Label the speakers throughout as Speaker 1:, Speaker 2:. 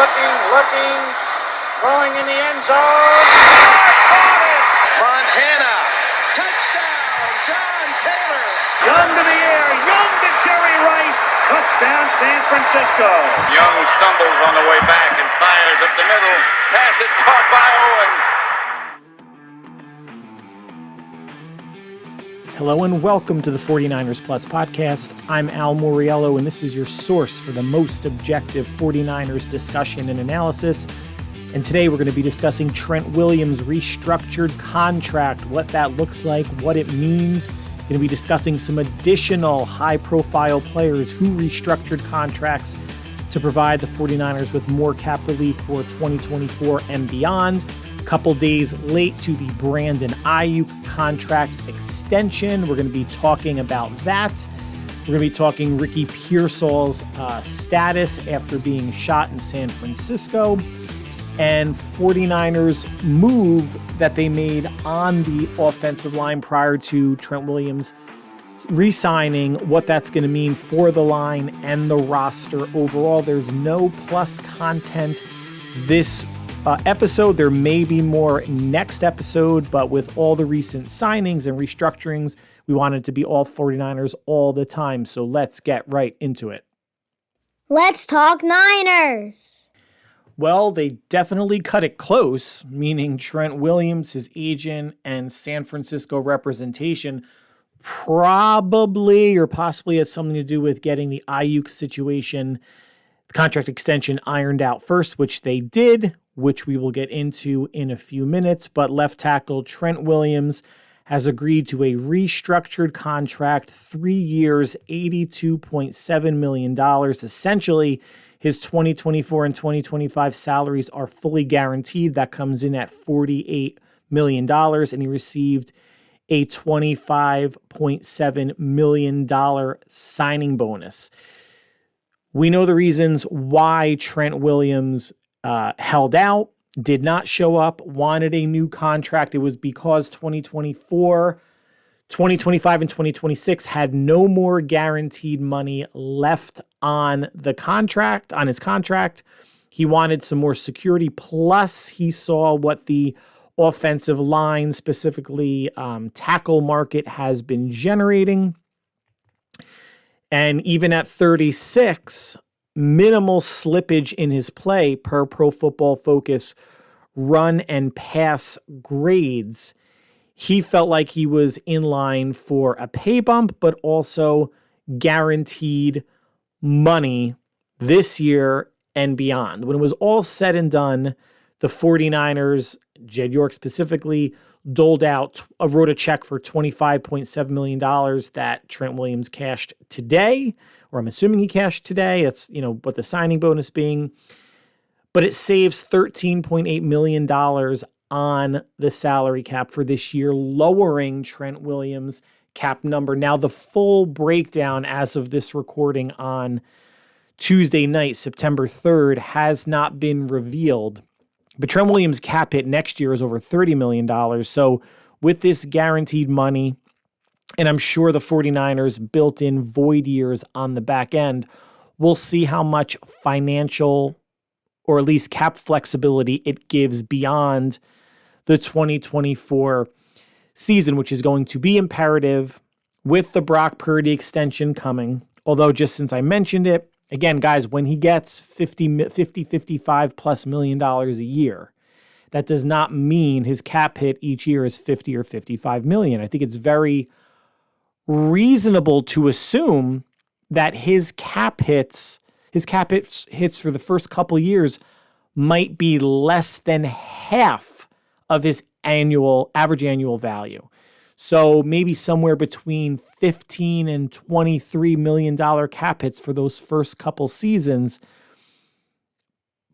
Speaker 1: looking, throwing in the end zone. Caught it! Montana, touchdown, John Taylor.
Speaker 2: Young to the air, Young to Jerry Rice, touchdown San Francisco.
Speaker 3: Young stumbles on the way back and fires up the middle. Pass is caught by Owens.
Speaker 4: Hello and welcome to the 49ers Plus podcast. I'm Al Moriello, and this is your source for the most objective 49ers discussion and analysis. And today we're going to be discussing Trent Williams' restructured contract, what that looks like, what it means. Going to be discussing some additional high-profile players who restructured contracts to provide the 49ers with more cap relief for 2024 and beyond. A couple days late to the Brandon Aiyuk contract extension. We're going to be talking about that. We're going to be talking Ricky Pearsall's status after being shot in San Francisco, and 49ers move that they made on the offensive line prior to Trent Williams re-signing, what that's going to mean for the line and the roster overall. There's no plus content this episode. There may be more next episode, but with all the recent signings and restructurings, we wanted to be all 49ers all the time. So let's get right into it.
Speaker 5: Let's talk Niners.
Speaker 4: Well, they definitely cut it close, meaning Trent Williams, his agent, and San Francisco representation probably or possibly has something to do with getting the Aiyuk situation, the contract extension ironed out first, which they did, which we will get into in a few minutes. But left tackle Trent Williams has agreed to a restructured contract, 3 years, $82.7 million. Essentially, his 2024 and 2025 salaries are fully guaranteed. That comes in at $48 million, and he received a $25.7 million signing bonus. We know the reasons why Trent Williams held out, did not show up, wanted a new contract. It was because 2024, 2025, and 2026 had no more guaranteed money left on the contract, on his contract. He wanted some more security. Plus, he saw what the offensive line, specifically tackle market, has been generating. And even at 36, minimal slippage in his play per Pro Football Focus run and pass grades, he felt like he was in line for a pay bump, but also guaranteed money this year and beyond. When it was all said and done, the 49ers, Jed York specifically, wrote a check for $25.7 million that Trent Williams cashed today, or I'm assuming he cashed today. That's, what the signing bonus being. But it saves $13.8 million on the salary cap for this year, lowering Trent Williams' cap number. Now, the full breakdown as of this recording on Tuesday night, September 3rd, has not been revealed. But Trent Williams' cap hit next year is over $30 million. So with this guaranteed money, and I'm sure the 49ers built in void years on the back end, we'll see how much financial or at least cap flexibility it gives beyond the 2024 season, which is going to be imperative with the Brock Purdy extension coming. Although, just since I mentioned it, again, guys, when he gets $55+ million a year, that does not mean his cap hit each year is 50 or 55 million. I think it's very reasonable to assume that his cap hits for the first couple years might be less than half of his average annual value. So maybe somewhere between $15 and $23 million cap hits for those first couple seasons.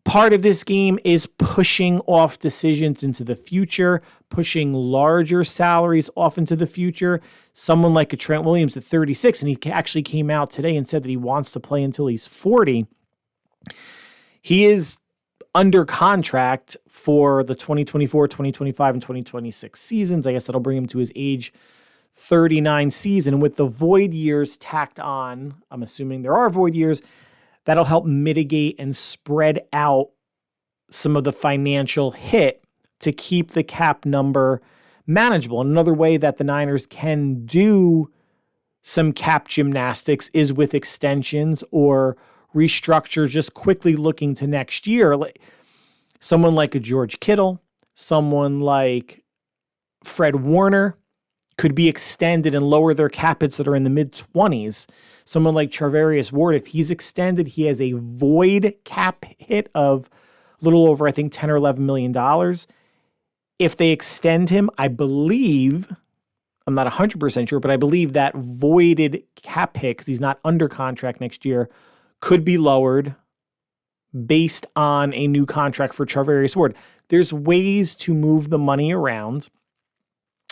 Speaker 4: Part of this game is pushing off decisions into the future, pushing larger salaries off into the future. Someone like a Trent Williams at 36, and he actually came out today and said that he wants to play until he's 40. He is under contract for the 2024, 2025, and 2026 seasons. I guess that'll bring him to his age 39 season. And with the void years tacked on, I'm assuming there are void years, that'll help mitigate and spread out some of the financial hit to keep the cap number manageable. And another way that the Niners can do some cap gymnastics is with extensions or restructure, just quickly looking to next year. Like someone like a George Kittle, someone like Fred Warner could be extended and lower their cap hits that are in the mid-20s. Someone like Charvarius Ward, if he's extended, he has a void cap hit of a little over, I think, $10 or $11 million. If they extend him, I believe, I'm not 100% sure, but I believe that voided cap hit, because he's not under contract next year, could be lowered based on a new contract for Charvarius Ward. There's ways to move the money around.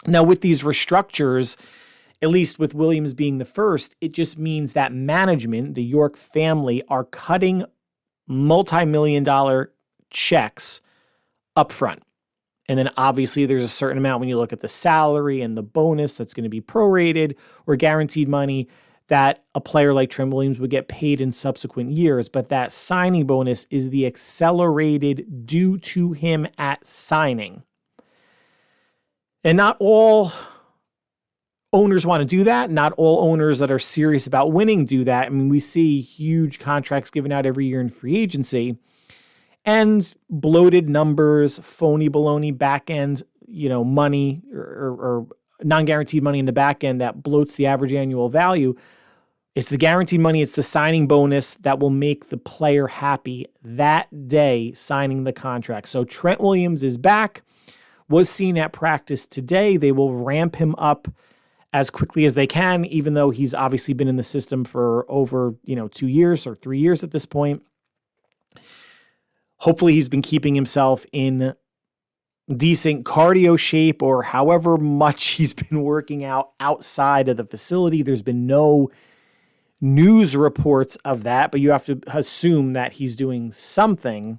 Speaker 4: Now, with these restructures, at least with Williams being the first, it just means that management, the York family, are cutting multi-million-dollar checks up front. And then obviously there's a certain amount when you look at the salary and the bonus that's going to be prorated or guaranteed money that a player like Trent Williams would get paid in subsequent years. But that signing bonus is the accelerated due to him at signing. And not all owners want to do that. Not all owners that are serious about winning do that. I mean, we see huge contracts given out every year in free agency and bloated numbers, phony baloney back end, money or non-guaranteed money in the back end that bloats the average annual value. It's the guaranteed money. It's the signing bonus that will make the player happy that day signing the contract. So Trent Williams is back. Was seen at practice today. They will ramp him up as quickly as they can, even though he's obviously been in the system for over, 2 years or 3 years at this point. Hopefully he's been keeping himself in decent cardio shape or however much he's been working out outside of the facility. There's been no news reports of that, but you have to assume that he's doing something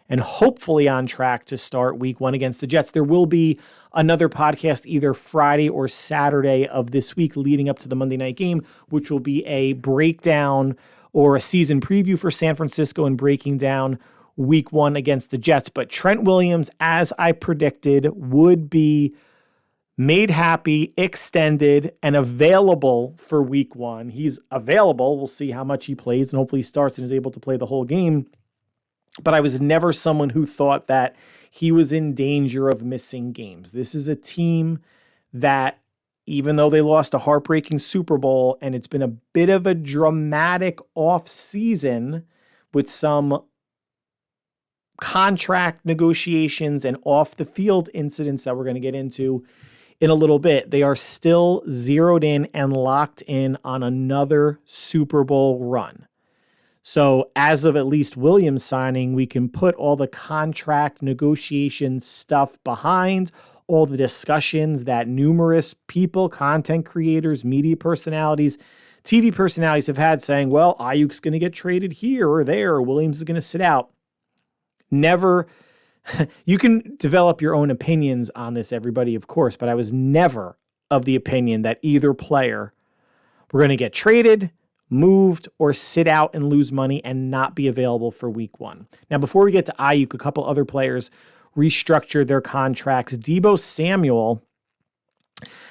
Speaker 4: and hopefully on track to start week 1 against the Jets. There will be another podcast either Friday or Saturday of this week leading up to the Monday night game, which will be a breakdown or a season preview for San Francisco and breaking down week 1 against the Jets. But Trent Williams, as I predicted, would be made happy, extended, and available for week 1. He's available. We'll see how much he plays and hopefully starts and is able to play the whole game. But I was never someone who thought that he was in danger of missing games. This is a team that, even though they lost a heartbreaking Super Bowl and it's been a bit of a dramatic off season with some contract negotiations and off the field incidents that we're going to get into in a little bit, they are still zeroed in and locked in on another Super Bowl run. So as of at least Williams signing, we can put all the contract negotiation stuff behind, all the discussions that numerous people, content creators, media personalities, TV personalities have had saying, well, Aiyuk's going to get traded here or there, or Williams is going to sit out. Never, you can develop your own opinions on this, everybody, of course, but I was never of the opinion that either player were going to get traded, moved, or sit out and lose money and not be available for week 1. Now, before we get to Aiyuk, a couple other players restructured their contracts. Deebo Samuel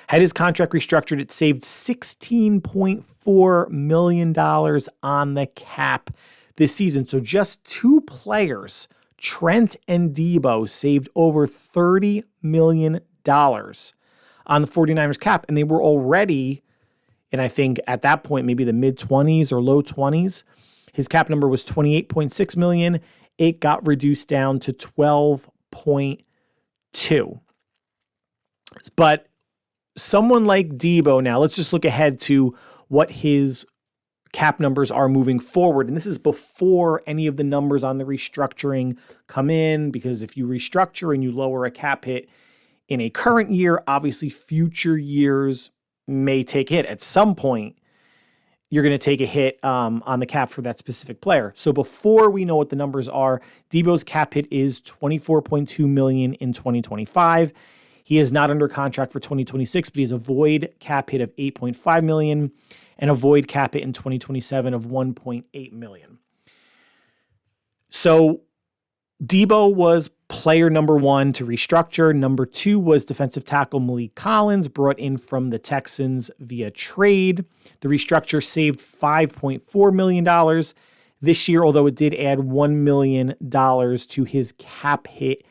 Speaker 4: had his contract restructured. It saved $16.4 million on the cap this season. So just 2 players, Trent and Deebo, saved over $30 million on the 49ers cap. And they were already, and I think at that point, maybe the mid-20s or low 20s. His cap number was $28.6 million. It got reduced down to $12.2. But someone like Deebo, now let's just look ahead to what his cap numbers are moving forward. And this is before any of the numbers on the restructuring come in, because if you restructure and you lower a cap hit in a current year, obviously future years may take a hit. At some point, you're going to take a hit on the cap for that specific player. So before we know what the numbers are, Deebo's cap hit is $24.2 million in 2025. He is not under contract for 2026, but he has a void cap hit of $8.5 million and a void cap hit in 2027 of $1.8 million. So Deebo was player number 1 to restructure. Number 2 was defensive tackle Malik Collins, brought in from the Texans via trade. The restructure saved $5.4 million this year, although it did add $1 million to his cap hit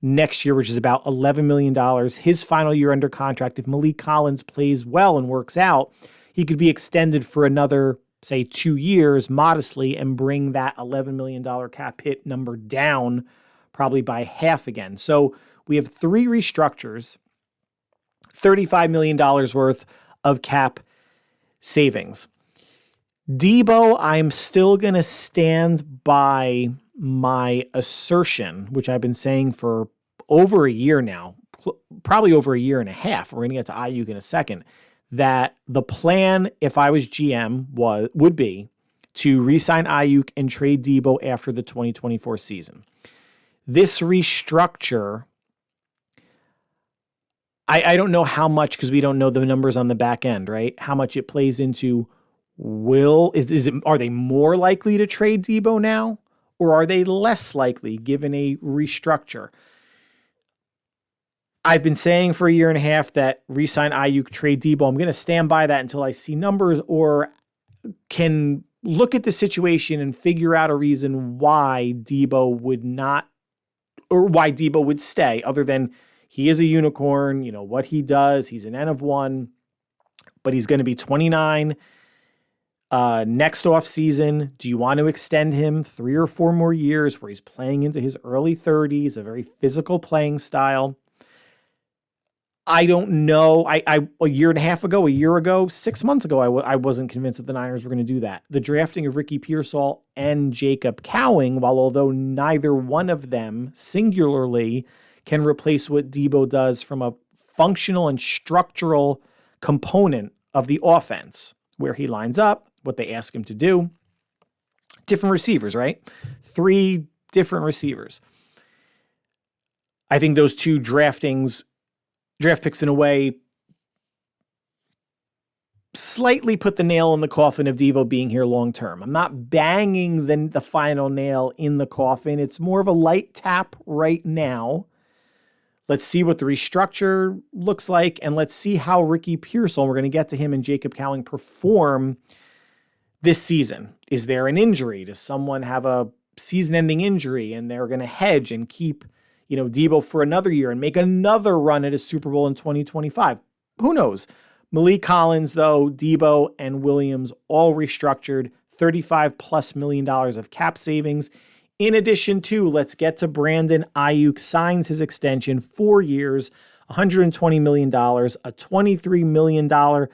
Speaker 4: next year, which is about $11 million. His final year under contract, if Malik Collins plays well and works out, he could be extended for another, say, 2 years modestly and bring that $11 million cap hit number down probably by half again. So we have 3 restructures, $35 million worth of cap savings. Deebo, I'm still going to stand by my assertion, which I've been saying for over a year now, probably over a year and a half. We're going to get to Aiyuk in a second, that the plan, if I was GM, would be to re-sign Aiyuk and trade Deebo after the 2024 season. This restructure, I don't know how much, because we don't know the numbers on the back end, right? How much it plays into are they more likely to trade Deebo now, or are they less likely given a restructure? I've been saying for a year and a half that re-sign Aiyuk, trade Deebo. I'm going to stand by that until I see numbers or can look at the situation and figure out a reason why Deebo would not, or why Deebo would stay, other than he is a unicorn. You know what he does. He's an N of 1, but he's going to be 29 next off season. Do you want to extend him 3 or 4 more years where he's playing into his early 30s, a very physical playing style? I don't know. A year and a half ago, 6 months ago, I wasn't convinced that the Niners were going to do that. The drafting of Ricky Pearsall and Jacob Cowing, although neither one of them singularly can replace what Deebo does from a functional and structural component of the offense, where he lines up, what they ask him to do. Different receivers, right? 3 different receivers. I think those 2 draft picks in a way slightly put the nail in the coffin of Deebo being here long term. I'm not banging the final nail in the coffin. It's more of a light tap right now. Let's see what the restructure looks like, and let's see how Ricky Pearsall, we're going to get to him, and Jacob Cowing perform this season. Is there an injury? Does someone have a season-ending injury and they're going to hedge and keep Deebo for another year and make another run at a Super Bowl in 2025? Who knows? Malik Collins, though, Deebo, and Williams all restructured, $35+ million of cap savings. In addition to, let's get to Brandon Aiyuk, signs his extension, 4 years, $120 million, a $23 million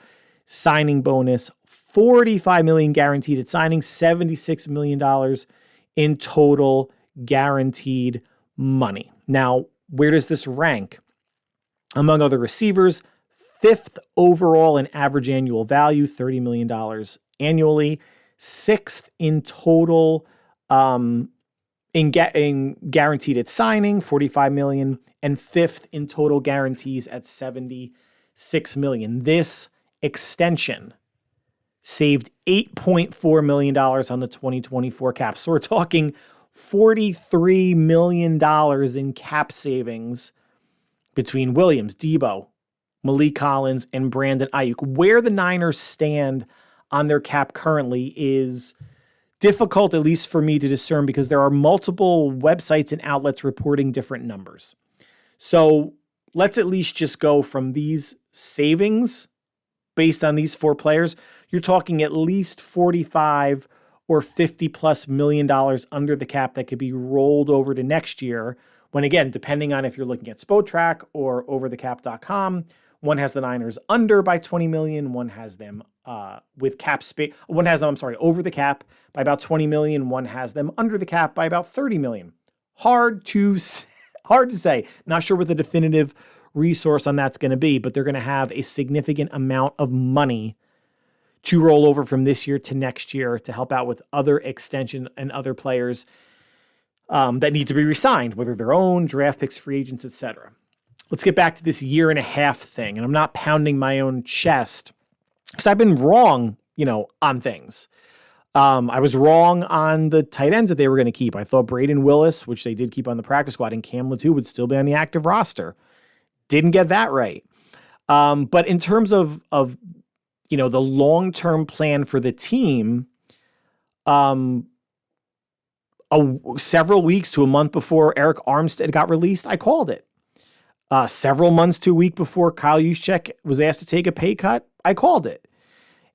Speaker 4: signing bonus, $45 million guaranteed at signing, $76 million in total guaranteed money. Now, where does this rank? Among other receivers, 5th overall in average annual value, $30 million annually, 6th in total in guaranteed at signing, $45 million, and 5th in total guarantees at $76 million. This extension saved $8.4 million on the 2024 cap. So we're talking $43 million in cap savings between Williams, Deebo, Malik Collins, and Brandon Aiyuk. Where the Niners stand on their cap currently is difficult, at least for me to discern, because there are multiple websites and outlets reporting different numbers. So let's at least just go from these savings based on these 4 players. You're talking at least $45 or $50+ million under the cap that could be rolled over to next year. When, again, depending on if you're looking at Spotrac or overthecap.com, one has the Niners under by $20 million. One has them with cap space. One has them, over the cap by about $20 million. One has them under the cap by about $30 million. Hard to say. Not sure what the definitive resource on that's going to be, but they're going to have a significant amount of money to roll over from this year to next year to help out with other extension and other players that need to be re-signed, whether their own draft picks, free agents, etc. Let's get back to this year and a half thing. And I'm not pounding my own chest because I've been wrong, on things. I was wrong on the tight ends that they were going to keep. I thought Braden Willis, which they did keep on the practice squad, and Cam Latu would still be on the active roster. Didn't get that right. But in terms of the long-term plan for the team, several weeks to a month before Eric Armstead got released, I called it. Several months to a week before Kyle Juszczyk was asked to take a pay cut, I called it.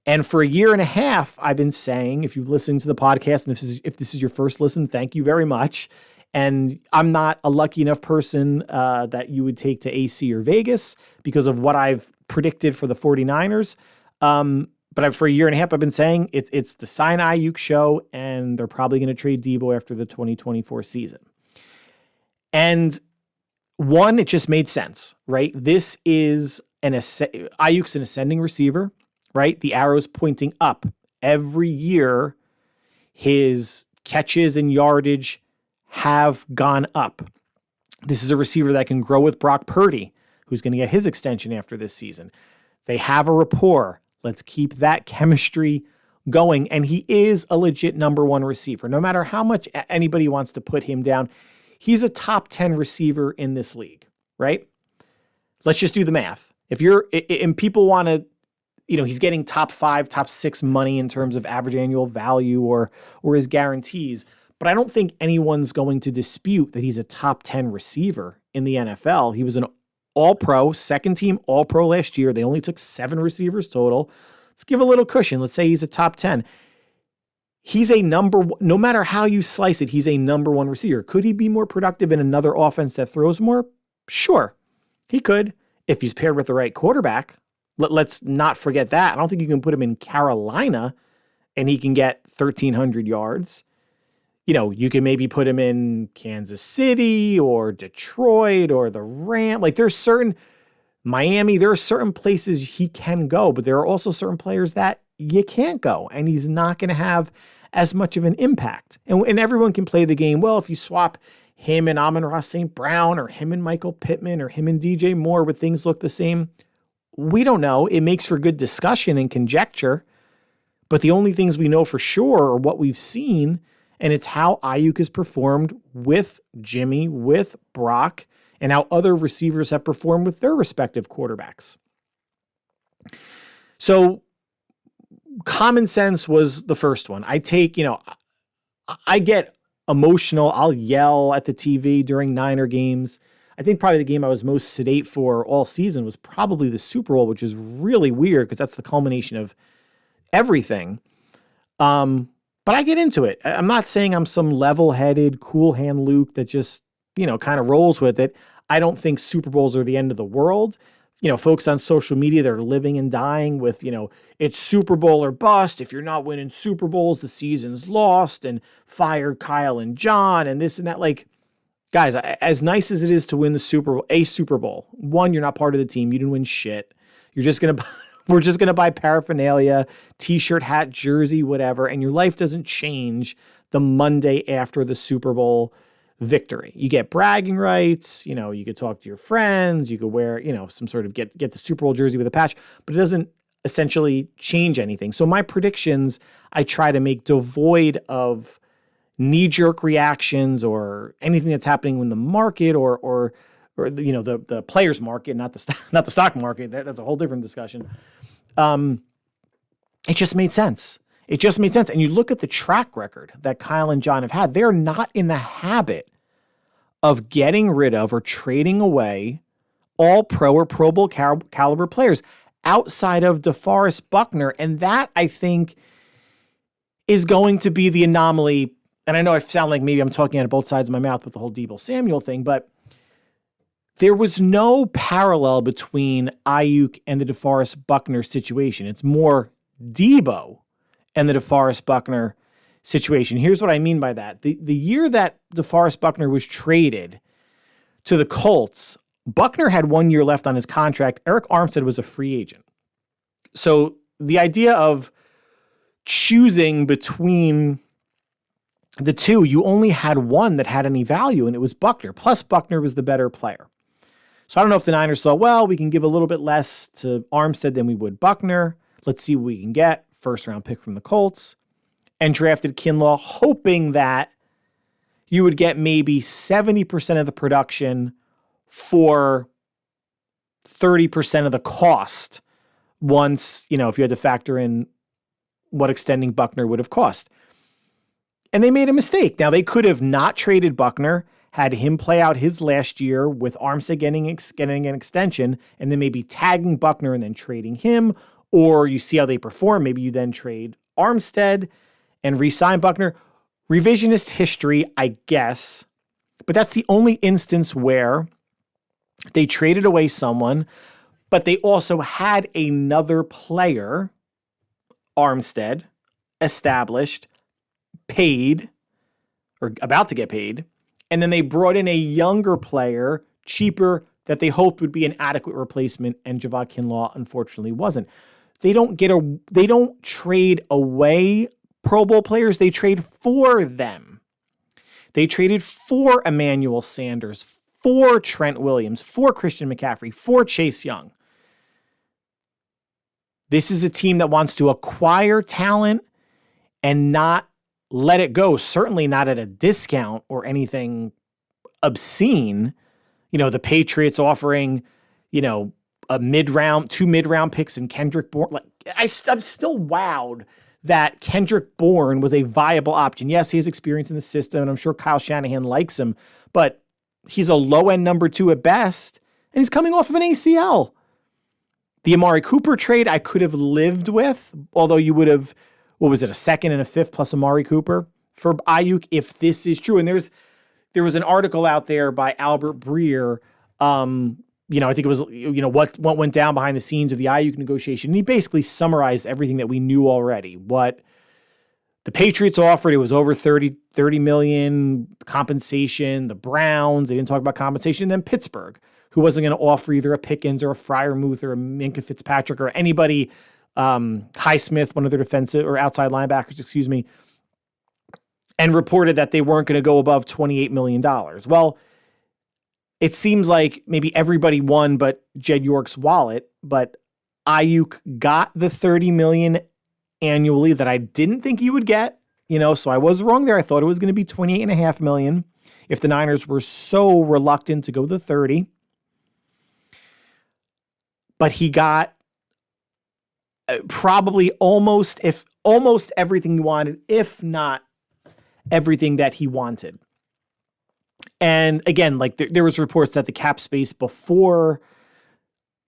Speaker 4: And for a year and a half, I've been saying, if you've listened to the podcast, and if this is your first listen, thank you very much. And I'm not a lucky enough person that you would take to AC or Vegas because of what I've predicted for the 49ers. But for a year and a half, I've been saying it's the sign Aiyuk show, and they're probably going to trade Deebo after the 2024 season. And one, it just made sense, right? This is Aiyuk's an ascending receiver, right? The arrow's pointing up. Every year, his catches and yardage have gone up. This is a receiver that can grow with Brock Purdy, who's going to get his extension after this season. They have a rapport. Let's keep that chemistry going. And he is a legit number one receiver. No matter how much anybody wants to put him down, he's a top 10 receiver in this league, right? Let's just do the math. And people want to, he's getting top 5, top 6 money in terms of average annual value or his guarantees. But I don't think anyone's going to dispute that he's a top 10 receiver in the NFL. He was an All-Pro, second team All-Pro last year. They only took 7 receivers total. Let's give a little cushion. Let's say he's a top 10. He's a no matter how you slice it, he's a number one receiver. Could he be more productive in another offense that throws more? Sure, he could if he's paired with the right quarterback. Let's not forget that. I don't think you can put him in Carolina and he can get 1,300 yards. You can maybe put him in Kansas City or Detroit or the Rams. Like there's certain Miami, there are certain places he can go, but there are also certain players that you can't go, and he's not going to have as much of an impact. And everyone can play the game. Well, if you swap him and Amon-Ra St. Brown or him and Michael Pittman or him and DJ Moore, would things look the same? We don't know. It makes for good discussion and conjecture, but the only things we know for sure are what we've seen. And it's how Aiyuk has performed with Jimmy, with Brock, and how other receivers have performed with their respective quarterbacks. So common sense was the first one. I get emotional. I'll yell at the TV during Niner games. I think probably the game I was most sedate for all season was probably the Super Bowl, which is really weird because that's the culmination of everything. But I get into it. I'm not saying I'm some level-headed, cool hand Luke that just, kind of rolls with it. I don't think Super Bowls are the end of the world. Folks on social media that are living and dying with, it's Super Bowl or bust. If you're not winning Super Bowls, the season's lost, and fire Kyle and John and this and that. Like, guys, as nice as it is to win a Super Bowl, one, you're not part of the team. You didn't win shit. You're just going to We're just going to buy paraphernalia, t-shirt, hat, jersey, whatever, and your life doesn't change the Monday after the Super Bowl victory. You get bragging rights, you could talk to your friends, you could wear, some sort of get the Super Bowl jersey with a patch, but it doesn't essentially change anything. So my predictions, I try to make devoid of knee-jerk reactions or anything that's happening in the market or the players market, not the stock market. That's a whole different discussion. It just made sense. And you look at the track record that Kyle and John have had. They're not in the habit of getting rid of or trading away all pro or Pro Bowl caliber players outside of DeForest Buckner. And that, I think, is going to be the anomaly. And I know I sound like maybe I'm talking out of both sides of my mouth with the whole Deebo Samuel thing, but there was no parallel between Aiyuk and the DeForest Buckner situation. It's more Deebo and the DeForest Buckner situation. Here's what I mean by that. The year that DeForest Buckner was traded to the Colts, Buckner had 1 year left on his contract. Eric Armstead was a free agent. So the idea of choosing between the two, you only had one that had any value, and it was Buckner. Plus, Buckner was the better player. So I don't know if the Niners thought, well, we can give a little bit less to Armstead than we would Buckner. Let's see what we can get. First round pick from the Colts. and drafted Kinlaw, hoping that you would get maybe 70% of the production for 30% of the cost once, if you had to factor in what extending Buckner would have cost. And they made a mistake. Now, they could have not traded Buckner, had him play out his last year with Armstead getting an extension, and then maybe tagging Buckner and then trading him, or you see how they perform. Maybe you then trade Armstead and re-sign Buckner. Revisionist history, I guess, but that's the only instance where they traded away someone, but they also had another player, Armstead, established, paid, or about to get paid, and then they brought in a younger player, cheaper, that they hoped would be an adequate replacement, and Javad Kinlaw unfortunately wasn't. They don't trade away Pro Bowl players, they trade for them. They traded for Emmanuel Sanders, for Trent Williams, for Christian McCaffrey, for Chase Young. This is a team that wants to acquire talent and not let it go, certainly not at a discount or anything obscene. The Patriots offering, a mid-round, 2 mid-round picks in Kendrick Bourne. I'm still wowed that Kendrick Bourne was a viable option. Yes, he has experience in the system, and I'm sure Kyle Shanahan likes him, but he's a low-end number 2 at best, and he's coming off of an ACL. The Amari Cooper trade I could have lived with, although you would have, a 2nd and a 5th plus Amari Cooper for Aiyuk if this is true. And there was an article out there by Albert Breer, I think it was, what went down behind the scenes of the Aiyuk negotiation. And he basically summarized everything that we knew already. What the Patriots offered, it was over 30 million compensation. The Browns, they didn't talk about compensation. And then Pittsburgh, who wasn't going to offer either a Pickens or a Freiermuth or a Minkah Fitzpatrick or anybody, Highsmith, one of their defensive or outside linebackers, and reported that they weren't going to go above $28 million. Well, it seems like maybe everybody won but Jed York's wallet, but Aiyuk got the $30 million annually that I didn't think he would get, so I was wrong there. I thought it was going to be $28.5 million if the Niners were so reluctant to go the 30. But he got probably almost everything he wanted, if not everything that he wanted. And again, there was reports that the cap space before,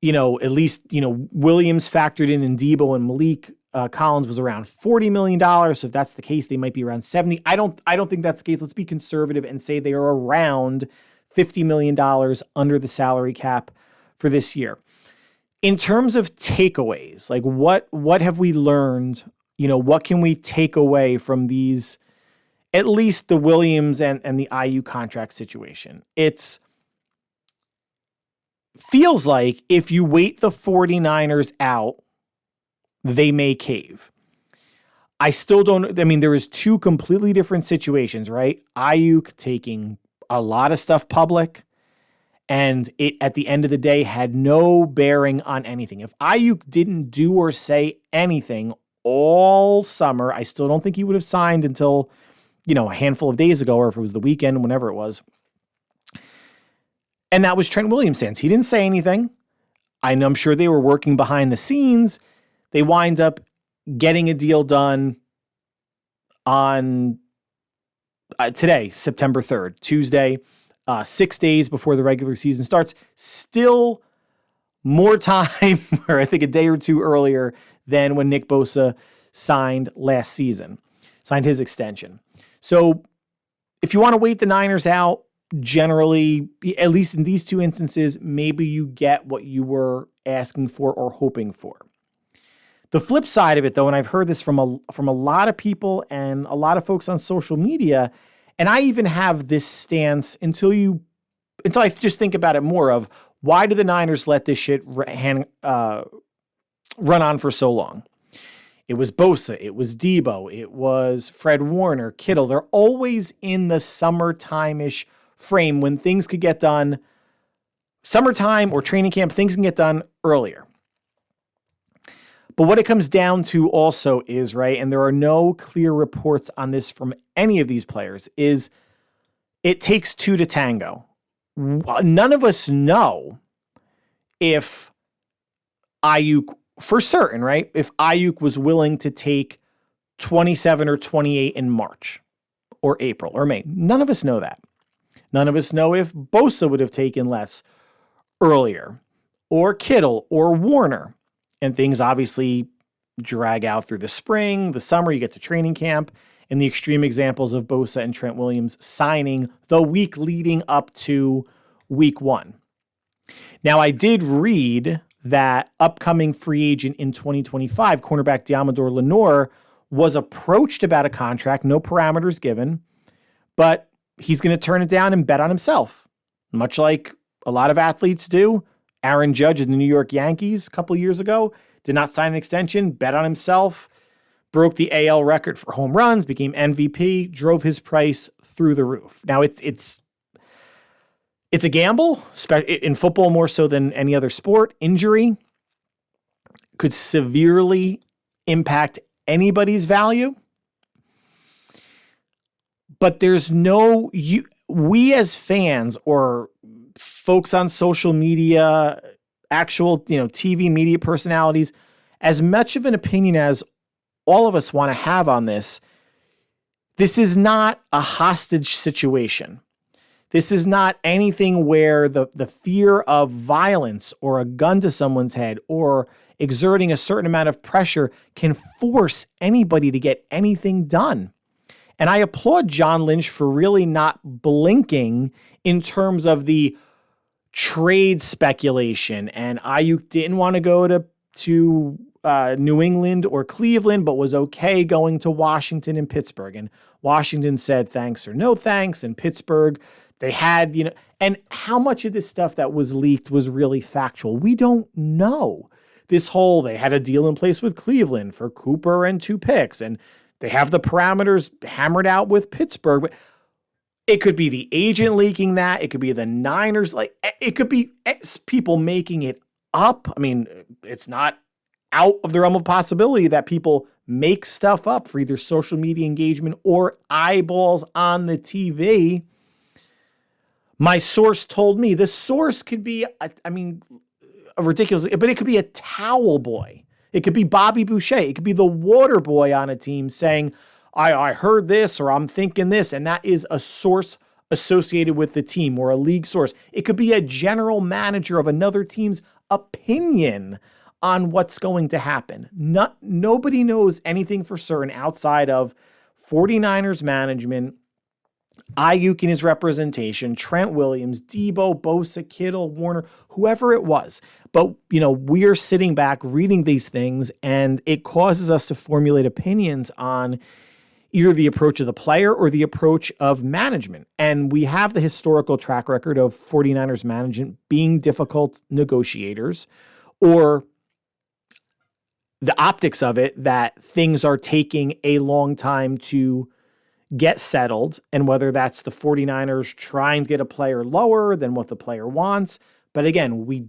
Speaker 4: at least, Williams factored in Deebo and Malik Collins was around $40 million. So if that's the case, they might be around 70. I don't think that's the case. Let's be conservative and say they are around $50 million under the salary cap for this year. In terms of takeaways, what have we learned? What can we take away from these, at least the Williams and the Aiyuk contract situation? It feels like if you wait the 49ers out, they may cave. I still don't, there was 2 completely different situations, right? Aiyuk taking a lot of stuff public, and it, at the end of the day, had no bearing on anything. If Aiyuk didn't do or say anything all summer, I still don't think he would have signed until, a handful of days ago, or if it was the weekend, whenever it was. And that was Trent Williams' stance. He didn't say anything. I'm sure they were working behind the scenes. They wind up getting a deal done on today, September 3rd, Tuesday, 6 days before the regular season starts. Still more time, or I think a day or 2 earlier than when Nick Bosa signed last season, signed his extension. So if you want to wait the Niners out, generally, at least in these 2 instances, maybe you get what you were asking for or hoping for. The flip side of it, though, and I've heard this from a lot of people and a lot of folks on social media, and I even have this stance until I just think about it more of, why do the Niners let this shit run on for so long? It was Bosa, it was Deebo, it was Fred Warner, Kittle. They're always in the summertime-ish frame when things could get done. Summertime or training camp, things can get done earlier. But what it comes down to also is, right, and there are no clear reports on this from any of these players, is it takes two to tango. None of us know if Aiyuk, for certain, right, if Aiyuk was willing to take 27 or 28 in March or April or May. None of us know that. None of us know if Bosa would have taken less earlier, or Kittle or Warner. And things obviously drag out through the spring, the summer, you get to training camp, and the extreme examples of Bosa and Trent Williams signing the week leading up to week 1. Now, I did read that upcoming free agent in 2025, cornerback Deommodore Lenoir, was approached about a contract, no parameters given, but he's going to turn it down and bet on himself, much like a lot of athletes do. Aaron Judge of the New York Yankees a couple years ago did not sign an extension, bet on himself, broke the AL record for home runs, became MVP, drove his price through the roof. Now, it's a gamble, in football more so than any other sport. Injury could severely impact anybody's value. But there's no, we as fans or folks on social media, actual, TV media personalities, as much of an opinion as all of us want to have on this, this is not a hostage situation. This is not anything where the fear of violence or a gun to someone's head or exerting a certain amount of pressure can force anybody to get anything done. And I applaud John Lynch for really not blinking in terms of the trade speculation. And Aiyuk didn't want to go to New England or Cleveland, but was okay going to Washington and Pittsburgh. And Washington said thanks or no thanks. And Pittsburgh, they had, and how much of this stuff that was leaked was really factual? We don't know. This whole, they had a deal in place with Cleveland for Cooper and 2 picks, and they have the parameters hammered out with Pittsburgh. But it could be the agent leaking that. It could be the Niners. It could be people making it up. I mean, it's not out of the realm of possibility that people make stuff up for either social media engagement or eyeballs on the TV. My source told me the source could be, a ridiculous, but it could be a towel boy. It could be Bobby Boucher. It could be the water boy on a team saying, I heard this or I'm thinking this, and that is a source associated with the team or a league source. It could be a general manager of another team's opinion on what's going to happen. Nobody knows anything for certain outside of 49ers management, Aiyuk in his representation, Trent Williams, Deebo, Bosa, Kittle, Warner, whoever it was. But, we're sitting back reading these things, and it causes us to formulate opinions on either the approach of the player or the approach of management. And we have the historical track record of 49ers management being difficult negotiators, or the optics of it that things are taking a long time to get settled, and whether that's the 49ers trying to get a player lower than what the player wants. But again, we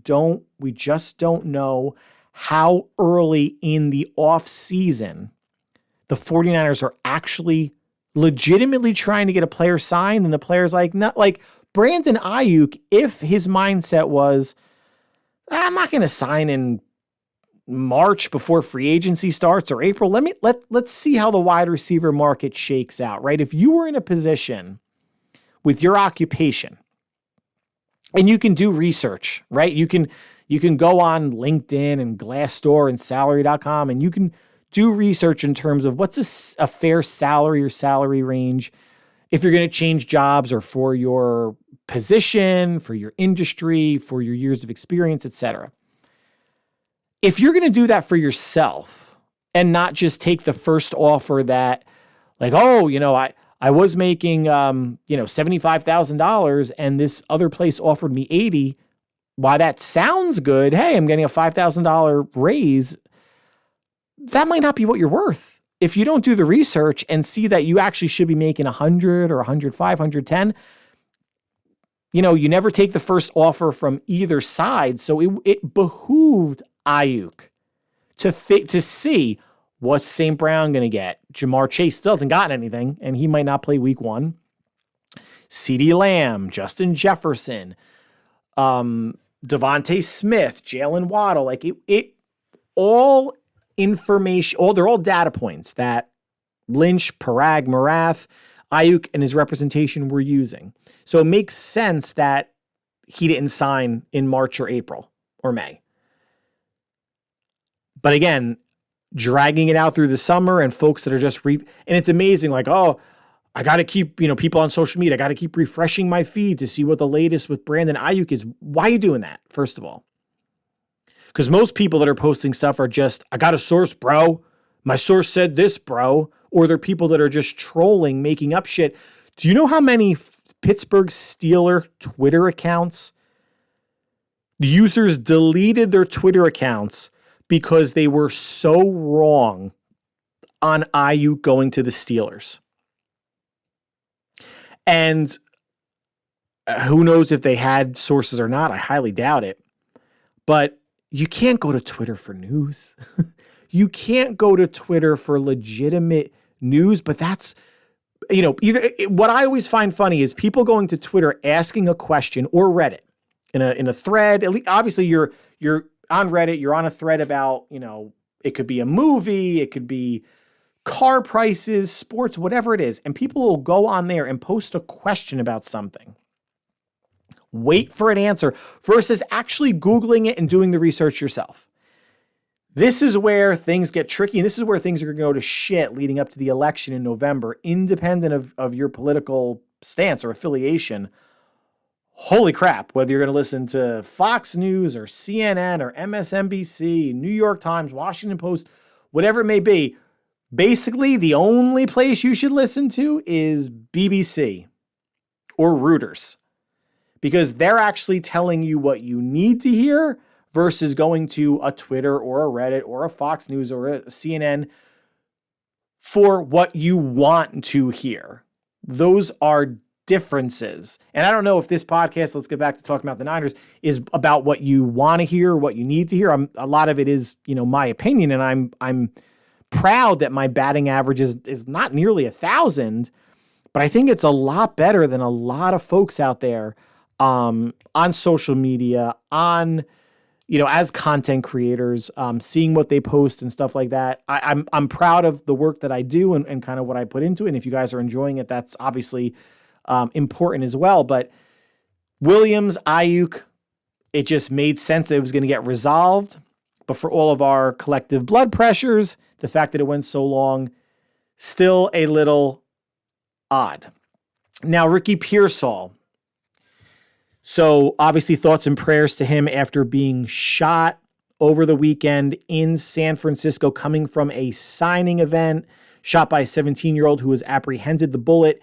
Speaker 4: just don't know how early in the off season the 49ers are actually legitimately trying to get a player signed, and the player's not like Brandon Aiyuk. If his mindset was, I'm not going to sign in March before free agency starts or April. Let's see how the wide receiver market shakes out, right? If you were in a position with your occupation and you can do research, right? You can go on LinkedIn and Glassdoor and salary.com and you can do research in terms of what's a fair salary or salary range if you're going to change jobs or for your position, for your industry, for your years of experience, etc. If you're going to do that for yourself and not just take the first offer that I was making, $75,000 and this other place offered me $80,000. Why that sounds good. Hey, I'm getting a $5,000 raise. That might not be what you're worth. If you don't do the research and see that you actually should be making 100 or 105, 110, you never take the first offer from either side. So it behooved Aiyuk to see what's St. Brown going to get. Jamar Chase still hasn't gotten anything, and he might not play week 1. CeeDee Lamb, Justin Jefferson, Devontae Smith, Jalen Waddle, like it all information, they're all data points that Lynch, Parag, Marath, Aiyuk, and his representation were using. So it makes sense that he didn't sign in March or April or May. But again, dragging it out through the summer and folks that are just and it's amazing, like, oh, I got to keep, people on social media, I got to keep refreshing my feed to see what the latest with Brandon Aiyuk is. Why are you doing that, first of all? Because most people that are posting stuff are just, I got a source, bro. My source said this, bro. Or they're people that are just trolling, making up shit. Do you know how many Pittsburgh Steeler Twitter accounts, the users deleted their Twitter accounts because they were so wrong on Aiyuk going to the Steelers? And who knows if they had sources or not? I highly doubt it. But you can't go to Twitter for news. You can't go to Twitter for legitimate news, but that's, either what I always find funny is people going to Twitter asking a question, or Reddit in a thread. At least, obviously you're on Reddit, you're on a thread about, it could be a movie, it could be car prices, sports, whatever it is. And people will go on there and post a question about something. Wait for an answer versus actually Googling it and doing the research yourself. This is where things get tricky, and this is where things are going to go to shit leading up to the election in November, independent of your political stance or affiliation. Holy crap, whether you're going to listen to Fox News or CNN or MSNBC, New York Times, Washington Post, whatever it may be, basically the only place you should listen to is BBC or Reuters, because they're actually telling you what you need to hear versus going to a Twitter or a Reddit or a Fox News or a CNN for what you want to hear. Those are differences. And I don't know if this podcast, let's get back to talking about the Niners, is about what you want to hear, what you need to hear. A lot of it is, my opinion, and I'm proud that my batting average is not nearly 1,000, but I think it's a lot better than a lot of folks out there on social media, on, as content creators, seeing what they post and stuff like that. I'm proud of the work that I do and kind of what I put into it. And if you guys are enjoying it, that's obviously important as well. But Williams, Aiyuk, it just made sense that it was going to get resolved. But for all of our collective blood pressures, the fact that it went so long, still a little odd. Now, Ricky Pearsall. So obviously thoughts and prayers to him after being shot over the weekend in San Francisco, coming from a signing event, shot by a 17-year-old who was apprehended. The bullet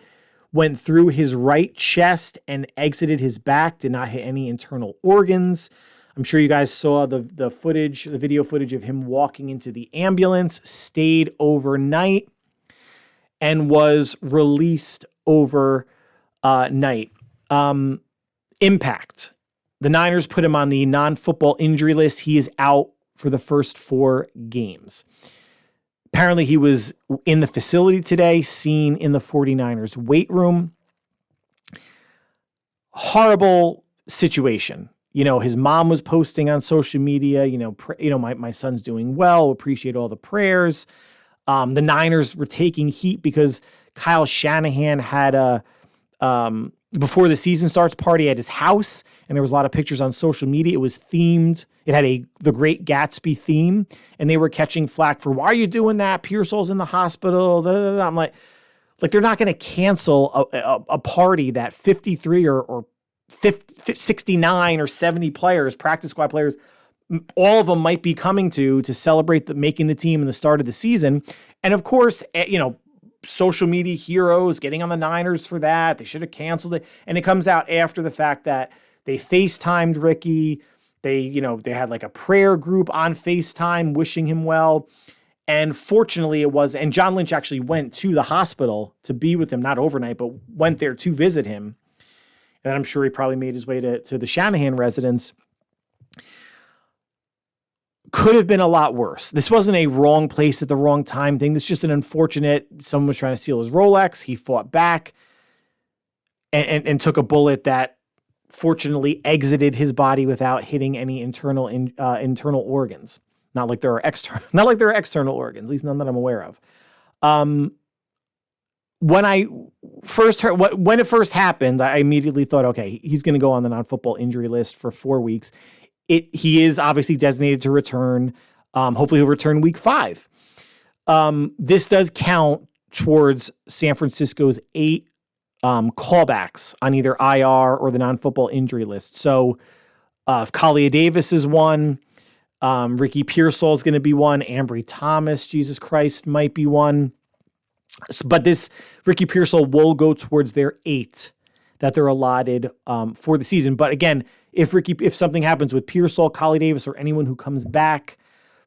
Speaker 4: went through his right chest and exited his back, did not hit any internal organs. I'm sure you guys saw the video footage of him walking into the ambulance, stayed overnight, and was released overnight. Impact. The Niners put him on the non-football injury list. He is out for the first 4 games. Apparently he was in the facility today, seen in the 49ers weight room. Horrible situation. His mom was posting on social media, my son's doing well, appreciate all the prayers. The Niners were taking heat because Kyle Shanahan had a before the season starts party at his house, and there was a lot of pictures on social media. It was themed. It had the Great Gatsby theme, and they were catching flack for, why are you doing that? Pearsall's in the hospital. Da, da, da. I'm like they're not going to cancel a party that 53 or 69 or 70 players, practice squad players, all of them might be coming to celebrate making the team in the start of the season. And of course, social media heroes getting on the Niners for that. They should have canceled it. And it comes out after the fact that they FaceTimed Ricky. They had like a prayer group on FaceTime wishing him well. And fortunately and John Lynch actually went to the hospital to be with him, not overnight, but went there to visit him. And I'm sure he probably made his way to the Shanahan residence. could have been a lot worse. This wasn't a wrong place at the wrong time thing. This is just an unfortunate, someone was trying to steal his Rolex. He fought back and took a bullet that fortunately exited his body without hitting any internal organs. Not like there are external organs, at least none that I'm aware of. When it first happened, I immediately thought, okay, he's going to go on the non-football injury list for 4 weeks. He is obviously designated to return. Hopefully he'll return week 5. This does count towards San Francisco's 8 callbacks on either IR or the non-football injury list. So if Kalia Davis is one, Ricky Pearsall is going to be one, Ambry Thomas, Jesus Christ, might be one. But this Ricky Pearsall will go towards their 8 that they're allotted for the season. But again, if something happens with Pearsall, Kalia Davis, or anyone who comes back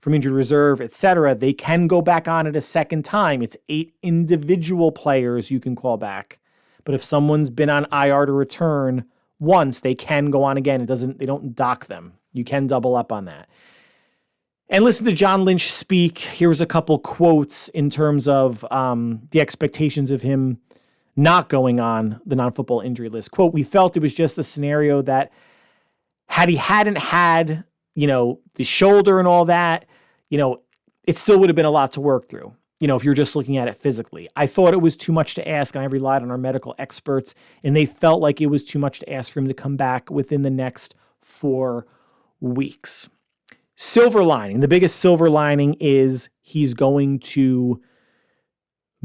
Speaker 4: from injured reserve, etc., they can go back on it a second time. It's 8 individual players you can call back. But if someone's been on IR to return once, they can go on again. They don't dock them. You can double up on that. And listen to John Lynch speak. Here's a couple quotes in terms of the expectations of him not going on the non-football injury list. Quote, "We felt it was just the scenario that had he hadn't had, the shoulder and all that, it still would have been a lot to work through. If you're just looking at it physically. I thought it was too much to ask, and I relied on our medical experts, and they felt like it was too much to ask for him to come back within the next 4 weeks. Silver lining. The biggest silver lining is he's going to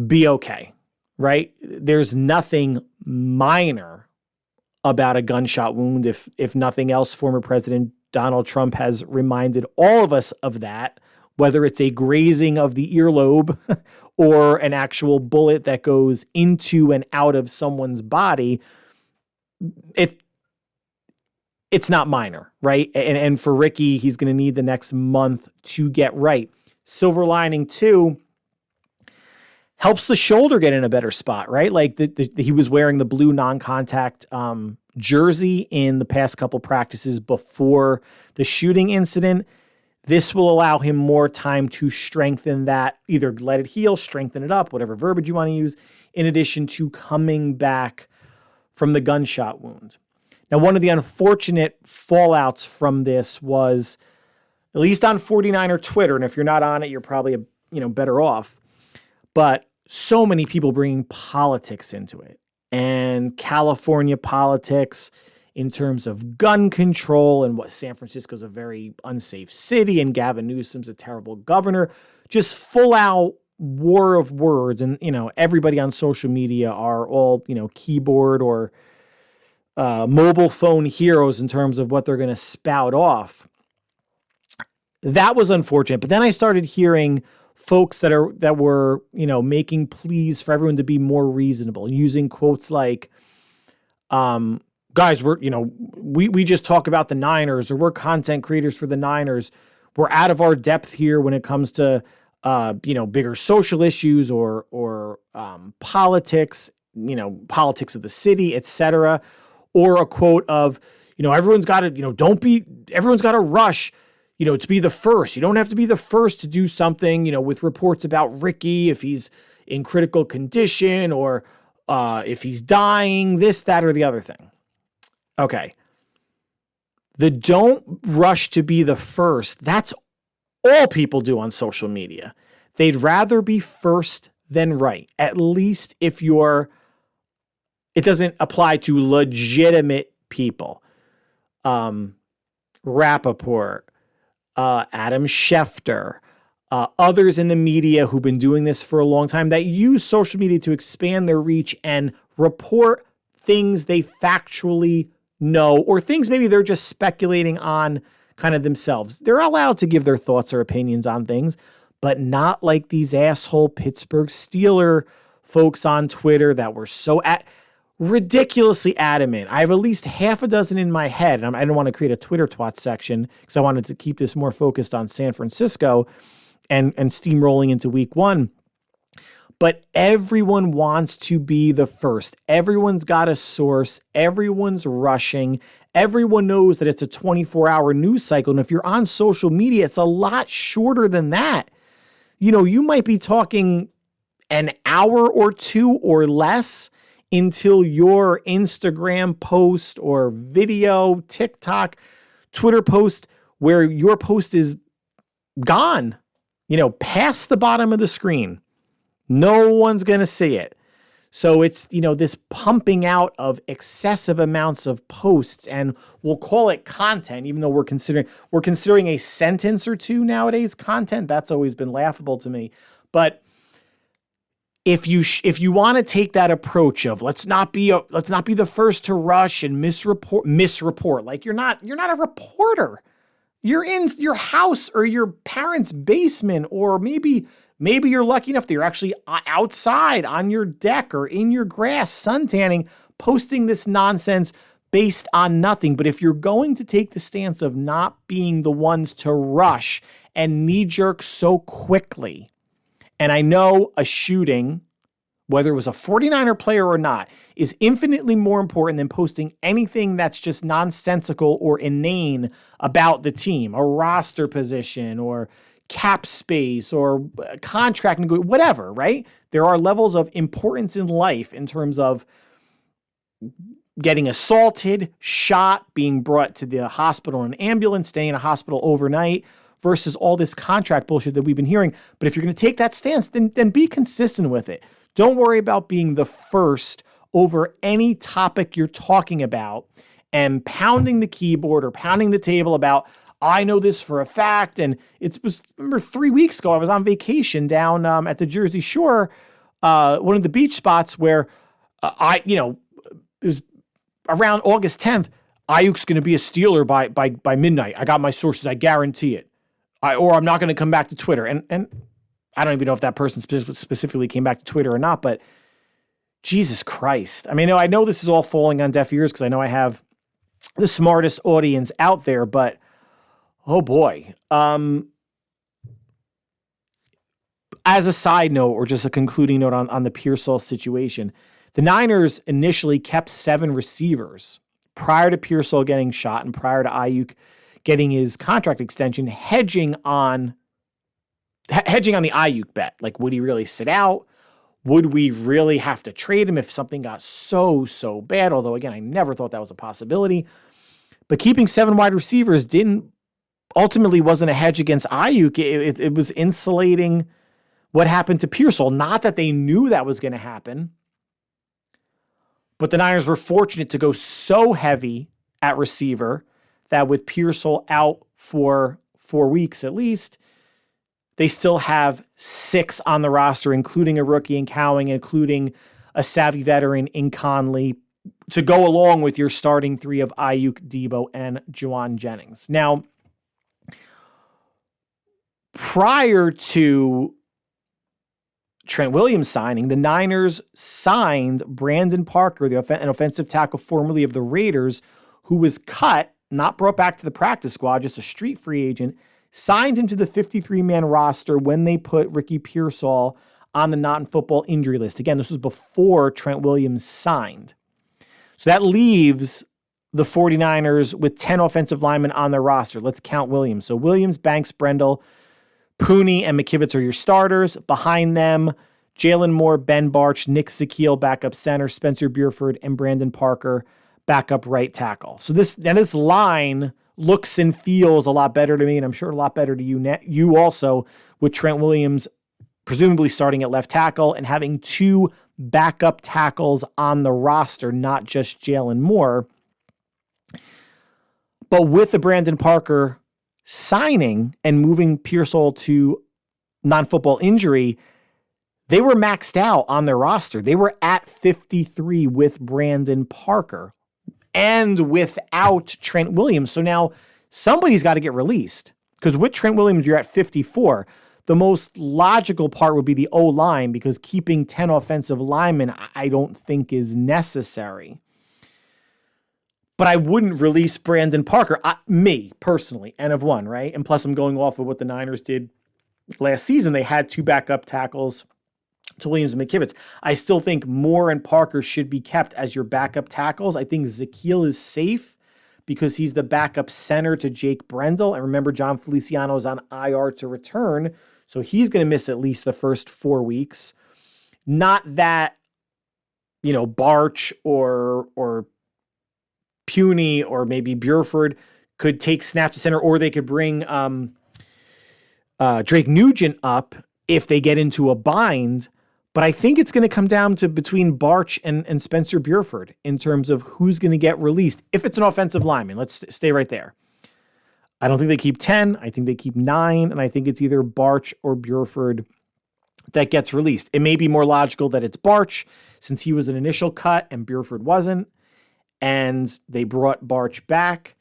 Speaker 4: be okay, right? There's nothing minor about a gunshot wound. If nothing else, former President Donald Trump has reminded all of us of that, whether it's a grazing of the earlobe or an actual bullet that goes into and out of someone's body. It's not minor, right? And for Ricky, he's going to need the next month to get right. Silver lining, too, helps the shoulder get in a better spot, right? Like he was wearing the blue non-contact jersey in the past couple practices before the shooting incident. This will allow him more time to strengthen that, either let it heal, strengthen it up, whatever verbiage you want to use, in addition to coming back from the gunshot wound. Now, one of the unfortunate fallouts from this was, at least on 49er Twitter, and if you're not on it, you're probably better off, but so many people bringing politics into it, and California politics in terms of gun control and what San Francisco's a very unsafe city and Gavin Newsom's a terrible governor, just full out war of words. And, everybody on social media are all, keyboard or mobile phone heroes in terms of what they're going to spout off. That was unfortunate. But then I started hearing folks that were, making pleas for everyone to be more reasonable, using quotes like, guys, we just talk about the Niners, or we're content creators for the Niners. We're out of our depth here when it comes to, bigger social issues or politics, politics of the city, etc. Or a quote of, everyone's got to, everyone's got to rush, to be the first. You don't have to be the first to do something, with reports about Ricky, if he's in critical condition or if he's dying, this, that, or the other thing. Okay. The don't rush to be the first, that's all people do on social media. They'd rather be first than right. At least if it doesn't apply to legitimate people. Rappaport, Adam Schefter, others in the media who've been doing this for a long time that use social media to expand their reach and report things they factually know, or things maybe they're just speculating on kind of themselves. They're allowed to give their thoughts or opinions on things, but not like these asshole Pittsburgh Steeler folks on Twitter that were so ridiculously adamant. I have at least half a dozen in my head, and I don't want to create a Twitter twat section because I wanted to keep this more focused on San Francisco and steamrolling into week 1. But everyone wants to be the first. Everyone's got a source. Everyone's rushing. Everyone knows that it's a 24-hour news cycle. And if you're on social media, it's a lot shorter than that. You might be talking an hour or two or less until your Instagram post or video, TikTok, Twitter post, where your post is gone, past the bottom of the screen. No one's going to see it. So it's, this pumping out of excessive amounts of posts, and we'll call it content, even though we're considering a sentence or two nowadays content. That's always been laughable to me. But if you want to take that approach of let's not be the first to rush and misreport, like you're not a reporter. You're in your house or your parents' basement, or maybe you're lucky enough that you're actually outside on your deck or in your grass suntanning, posting this nonsense based on nothing. But if you're going to take the stance of not being the ones to rush and knee-jerk so quickly, and I know a shooting, whether it was a 49er player or not, is infinitely more important than posting anything that's just nonsensical or inane about the team, a roster position or cap space or contract, whatever, right? There are levels of importance in life in terms of getting assaulted, shot, being brought to the hospital in an ambulance, staying in a hospital overnight, versus all this contract bullshit that we've been hearing. But if you're going to take that stance, then be consistent with it. Don't worry about being the first over any topic you're talking about and pounding the keyboard or pounding the table about, I know this for a fact. And remember 3 weeks ago, I was on vacation down at the Jersey Shore, one of the beach spots where it was around August 10th, Aiyuk's going to be a Steeler by midnight. I got my sources. I guarantee it. Or I'm not going to come back to Twitter. And I don't even know if that person specifically came back to Twitter or not, but Jesus Christ. I mean, I know this is all falling on deaf ears because I know I have the smartest audience out there, but oh boy. As a side note, or just a concluding note on the Pearsall situation, the Niners initially kept 7 receivers prior to Pearsall getting shot and prior to Aiyuk getting his contract extension, hedging on the Aiyuk bet. Like, would he really sit out? Would we really have to trade him if something got so bad? Although, again, I never thought that was a possibility. But keeping 7 wide receivers ultimately wasn't a hedge against Aiyuk. It was insulating what happened to Pearsall. Not that they knew that was going to happen, but the Niners were fortunate to go so heavy at receiver that with Pearsall out for 4 weeks at least, they still have 6 on the roster, including a rookie in Cowing, including a savvy veteran in Conley, to go along with your starting 3 of Aiyuk, Deebo, and Juwan Jennings. Now, prior to Trent Williams signing, the Niners signed Brandon Parker, an offensive tackle formerly of the Raiders, who was cut, not brought back to the practice squad, just a street free agent, signed him to the 53-man roster when they put Ricky Pearsall on the not-in-football injury list. Again, this was before Trent Williams signed. So that leaves the 49ers with 10 offensive linemen on their roster. Let's count Williams. So Williams, Banks, Brendel, Pooney, and McKivitz are your starters. Behind them, Jalen Moore, Ben Barch, Nick Zakiel, backup center, Spencer Buford, and Brandon Parker, backup right tackle. So this line looks and feels a lot better to me, and I'm sure a lot better to you also, with Trent Williams presumably starting at left tackle and having 2 backup tackles on the roster, not just Jalen Moore. But with the Brandon Parker signing and moving Pearsall to non-football injury, they were maxed out on their roster. They were at 53 with Brandon Parker and without Trent Williams. So now somebody's got to get released, because with Trent Williams, you're at 54. The most logical part would be the O-line, because keeping 10 offensive linemen, I don't think is necessary. But I wouldn't release Brandon Parker, me personally, N of 1, right? And plus I'm going off of what the Niners did last season. They had 2 backup tackles to Williams and McKivitz. I still think Moore and Parker should be kept as your backup tackles. I think Zakeel is safe because he's the backup center to Jake Brendel. And remember, John Feliciano is on IR to return, so he's going to miss at least the first 4 weeks. Not that, Barch or Puny or maybe Burford could take snaps to center, or they could bring Drake Nugent up if they get into a bind. But I think it's going to come down to between Barch and Spencer Burford in terms of who's going to get released. If it's an offensive lineman, let's stay right there. I don't think they keep 10. I think they keep 9. And I think it's either Barch or Burford that gets released. It may be more logical that it's Barch since he was an initial cut and Burford wasn't. And they brought Barch back.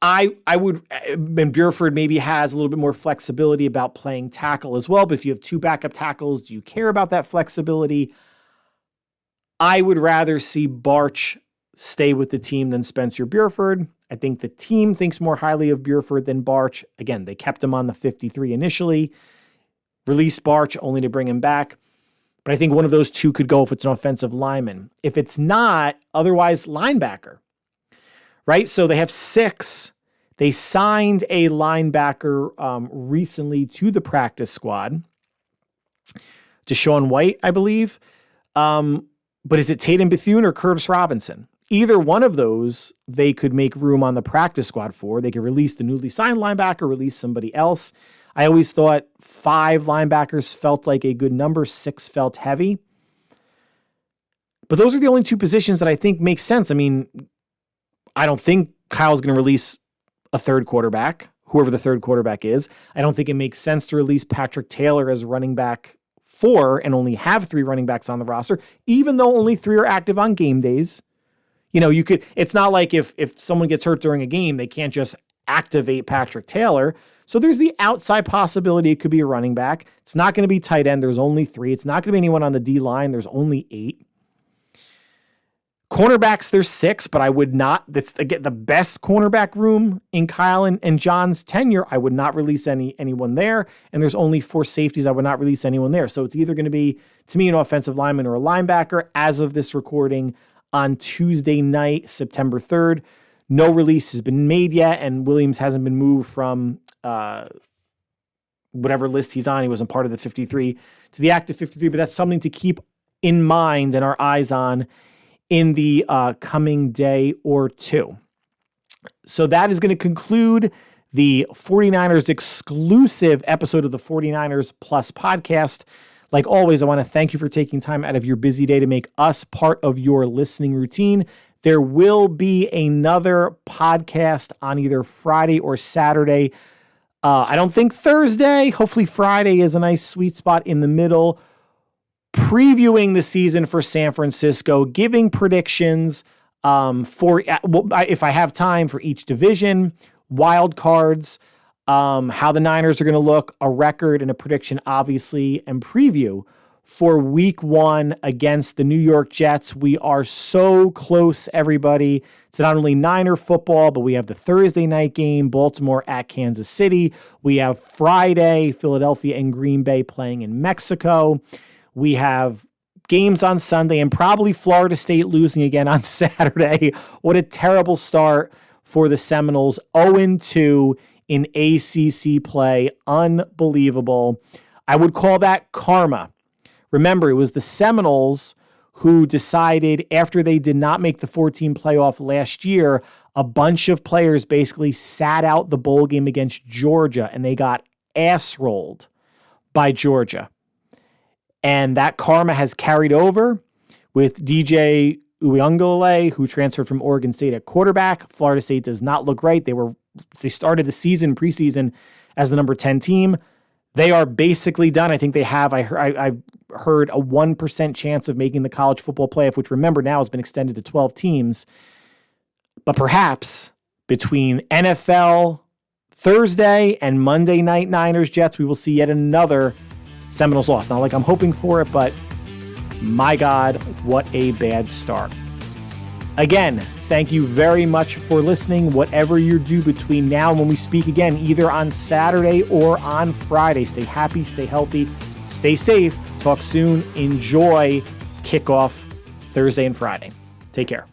Speaker 4: I would, and Burford maybe has a little bit more flexibility about playing tackle as well. But if you have 2 backup tackles, do you care about that flexibility? I would rather see Barch stay with the team than Spencer Burford. I think the team thinks more highly of Burford than Barch. Again, they kept him on the 53 initially, released Barch only to bring him back. But I think one of those 2 could go if it's an offensive lineman. If it's not, otherwise linebacker. Right? So they have 6. They signed a linebacker recently to the practice squad. Deshaun White, I believe. But is it Tatum Bethune or Curtis Robinson? Either one of those, they could make room on the practice squad for. They could release the newly signed linebacker, release somebody else. I always thought 5 linebackers felt like a good number. 6 felt heavy. But those are the only 2 positions that I think make sense. I mean, I don't think Kyle's going to release a third quarterback, whoever the third quarterback is. I don't think it makes sense to release Patrick Taylor as running back 4 and only have 3 running backs on the roster, even though only 3 are active on game days. It's not like if someone gets hurt during a game, they can't just activate Patrick Taylor. So there's the outside possibility it could be a running back. It's not going to be tight end. There's only 3. It's not going to be anyone on the D line. There's only 8. Cornerbacks, there's 6, but I would not. That's the best cornerback room in Kyle and John's tenure. I would not release anyone there. And there's only 4 safeties. I would not release anyone there. So it's either going to be, to me, an offensive lineman or a linebacker as of this recording on Tuesday night, September 3rd. No release has been made yet, and Williams hasn't been moved from whatever list he's on. He wasn't part of the 53 to the active 53, but that's something to keep in mind and our eyes on in the coming day or 2. So that is going to conclude the 49ers exclusive episode of the 49ers Plus podcast. Like always, I want to thank you for taking time out of your busy day to make us part of your listening routine. There will be another podcast on either Friday or Saturday. I don't think Thursday. Hopefully Friday is a nice sweet spot in the middle. Previewing the season for San Francisco, giving predictions if I have time, for each division, wild cards, how the Niners are going to look, a record and a prediction, obviously, and preview for week 1 against the New York Jets. We are so close, everybody. It's not only Niner football, but we have the Thursday night game, Baltimore at Kansas City. We have Friday, Philadelphia and Green Bay playing in Mexico. We have games on Sunday and probably Florida State losing again on Saturday. What a terrible start for the Seminoles. 0-2 in ACC play. Unbelievable. I would call that karma. Remember, it was the Seminoles who decided after they did not make the 14 playoff last year, a bunch of players basically sat out the bowl game against Georgia and they got ass rolled by Georgia. And that karma has carried over with DJ Uiagalelei, who transferred from Oregon State at quarterback. Florida State does not look right. They started the preseason as the number 10 team. They are basically done. I think they have, I heard a 1% chance of making the college football playoff, which remember now has been extended to 12 teams. But perhaps between NFL Thursday and Monday night Niners Jets, we will see yet another Seminoles loss. Not like I'm hoping for it, but my God, what a bad start. Again, thank you very much for listening. Whatever you do between now and when we speak again, either on Saturday or on Friday, stay happy, stay healthy, Stay safe. Talk soon. Enjoy kickoff Thursday and Friday. Take care.